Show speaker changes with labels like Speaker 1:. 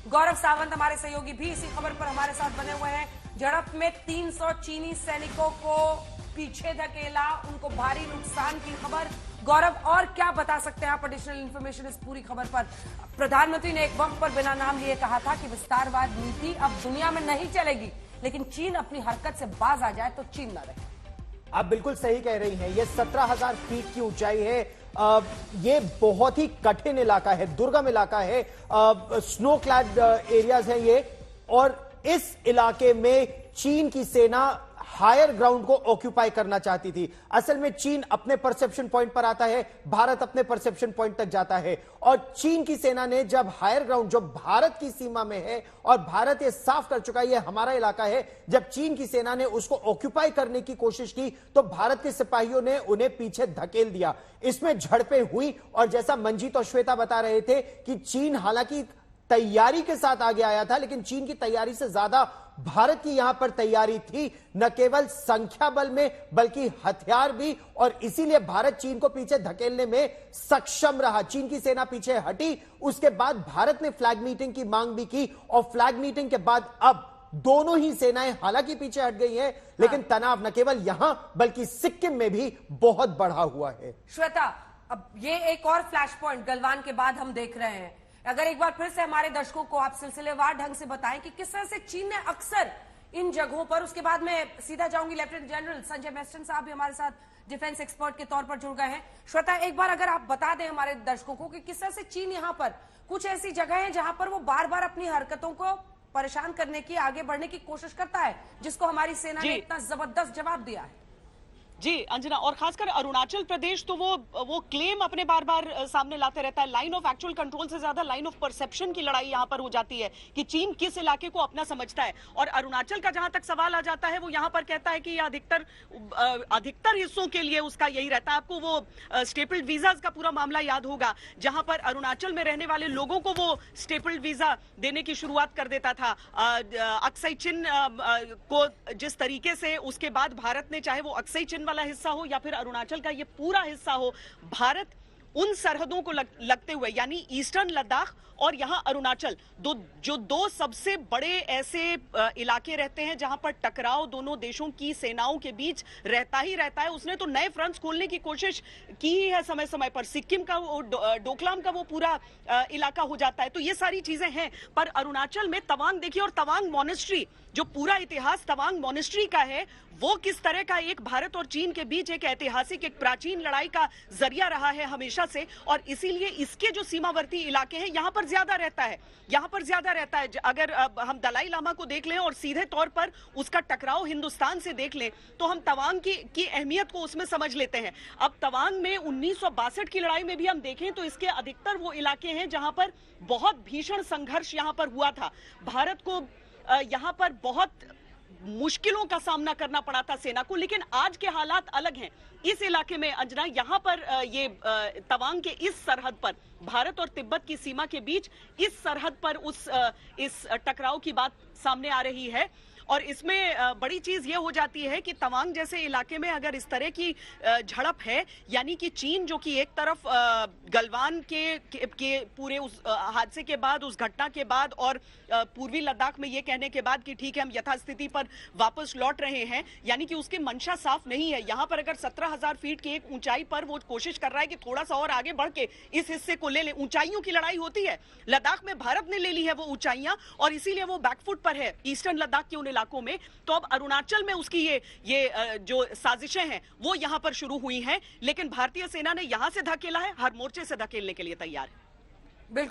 Speaker 1: गौरव सावंत हमारे सहयोगी भी इसी खबर पर हमारे साथ बने हुए हैं। झड़प में 300 चीनी सैनिकों को पीछे धकेला, उनको भारी नुकसान की खबर। गौरव, और क्या बता सकते हैं आप एडिशनल इंफॉर्मेशन इस पूरी खबर पर? प्रधानमंत्री ने एक वक्त पर बिना नाम लिए कहा था कि विस्तारवाद नीति अब दुनिया में नहीं चलेगी, लेकिन चीन अपनी हरकत से बाज आ जाए तो चीन न रहे।
Speaker 2: आप बिल्कुल सही कह रही हैं। ये 17,000 फीट की ऊंचाई है। ये बहुत ही कठिन इलाका है, दुर्गम इलाका है, स्नो क्लैड एरियाज हैं ये। और इस इलाके में चीन की सेना हायर ग्राउंड को ऑक्यूपाई करना चाहती थी। असल में चीन अपने परसेप्शन पॉइंट पर आता है, भारत अपने परसेप्शन पॉइंट तक जाता है। और चीन की सेना ने जब हायर ग्राउंड जो भारत की सीमा में है, और भारत ये साफ कर चुका है ये हमारा इलाका है, जब चीन की सेना ने उसको ऑक्यूपाई करने की कोशिश की तो भारत के सिपाहियों ने उन्हें पीछे धकेल दिया। इसमें झड़पें हुई और जैसा मंजीत और श्वेता बता रहे थे कि चीन हालांकि तैयारी के साथ आगे आया था, लेकिन चीन की तैयारी से ज्यादा भारत की यहां पर तैयारी थी, न केवल संख्या बल में बल्कि हथियार भी। और इसीलिए भारत चीन को पीछे धकेलने में सक्षम रहा। चीन की सेना पीछे हटी, उसके बाद भारत ने फ्लैग मीटिंग की मांग भी की, और फ्लैग मीटिंग के बाद अब दोनों ही सेनाएं हालांकि पीछे हट गई हैं, लेकिन तनाव न केवल यहां बल्कि सिक्किम में भी बहुत बढ़ा हुआ है।
Speaker 1: श्वेता, अब ये एक और फ्लैश पॉइंट गलवान के बाद हम देख रहे हैं। अगर एक बार फिर से हमारे दर्शकों को आप सिलसिलेवार ढंग से बताएं कि किस तरह से चीन ने अक्सर इन जगहों पर, उसके बाद मैं सीधा जाऊंगी लेफ्टिनेंट जनरल संजय मेस्टन साहब भी हमारे साथ डिफेंस एक्सपर्ट के तौर पर जुड़ गए हैं। श्वेता, एक बार अगर आप बता दें हमारे दर्शकों को कि किस तरह से चीन यहाँ पर कुछ ऐसी जगह है जहां पर वो बार बार अपनी हरकतों को परेशान करने की, आगे बढ़ने की कोशिश करता है, जिसको हमारी सेना ने इतना जबरदस्त जवाब दिया है।
Speaker 3: जी अंजना, और खासकर अरुणाचल प्रदेश तो वो क्लेम अपने बार बार सामने लाते रहता है। लाइन ऑफ एक्चुअल कंट्रोल से ज्यादा लाइन ऑफ परसेप्शन की लड़ाई यहां पर हो जाती है कि चीन किस इलाके को अपना समझता है। और अरुणाचल का जहां तक सवाल आ जाता है, वो यहां पर कहता है कि अधिकतर हिस्सों के लिए उसका यही रहता है। आपको वो स्टेपल्ड वीजाज का पूरा मामला याद होगा, जहां पर अरुणाचल में रहने वाले लोगों को वो स्टेपल्ड वीजा देने की शुरुआत कर देता था। अक्साई चिन को जिस तरीके से उसके बाद भारत ने, चाहे वो अक्साई चिन वाला हिस्सा हो या फिर अरुणाचल का ये पूरा हिस्सा हो, भारत उन सरहदों को लगते हुए, यानी ईस्टर्न लद्दाख और यहां अरुणाचल, जो दो सबसे बड़े ऐसे इलाके रहते हैं जहां पर टकराव दोनों देशों की सेनाओं के बीच रहता ही रहता है। उसने तो नए फ्रंट्स खोलने की कोशिश की ही है समय समय पर। सिक्किम का वो डोकलाम का वो पूरा इलाका हो जाता है। तो ये सारी चीजें हैं, पर अरुणाचल में तवांग देखिए, और तवांग मॉनेस्ट्री, जो पूरा इतिहास तवांग मॉनेस्ट्री का है, वो किस तरह का एक भारत और चीन के बीच एक ऐतिहासिक, एक प्राचीन लड़ाई का जरिया रहा है हमेशा से। और इसीलिए इसके जो सीमावर्ती इलाके हैं यहां पर ज्यादा रहता है, यहां पर ज्यादा रहता है। अगर हम दलाई लामा को देख लें और सीधे तौर पर उसका टकराव हिंदुस्तान से देख लें, तो हम तवांग की अहमियत को उसमें समझ लेते हैं। अब तवांग में 1962 की लड़ाई में भी हम देखें तो इसके अधिकतर वो इलाके हैं जहां पर बहुत भीषण संघर्ष यहां पर हुआ था। भारत को यहां पर बहुत मुश्किलों का सामना करना पड़ा था सेना को, लेकिन आज के हालात अलग हैं इस इलाके में। अंजना, यहां पर ये तवांग के इस सरहद पर, भारत और तिब्बत की सीमा के बीच इस सरहद पर इस टकराव की बात सामने आ रही है। और इसमें बड़ी चीज ये हो जाती है कि तवांग जैसे इलाके में अगर इस तरह की झड़प है, यानी कि चीन जो कि एक तरफ गलवान के पूरे उस हादसे के बाद, उस घटना के बाद, और पूर्वी लद्दाख में ये कहने के बाद कि ठीक है हम यथास्थिति पर वापस लौट रहे हैं, यानी कि उसकी मंशा साफ नहीं है। यहां पर अगर 17,000 फीट की एक ऊंचाई पर वो कोशिश कर रहा है कि थोड़ा सा और आगे बढ़ के इस हिस्से को ले ले। ऊंचाइयों की लड़ाई होती है, लद्दाख में भारत ने ले ली है वो ऊंचाइयां, और इसीलिए वो बैकफुट पर है ईस्टर्न लद्दाख के उन इलाकों में। तो अब अरुणाचल में उसकी ये जो साजिशें हैं वो यहां पर शुरू हुई हैं, लेकिन भारतीय सेना ने यहां से धकेला है, हर मोर्चे से धकेलने के लिए तैयार है।
Speaker 1: बिल्कुल।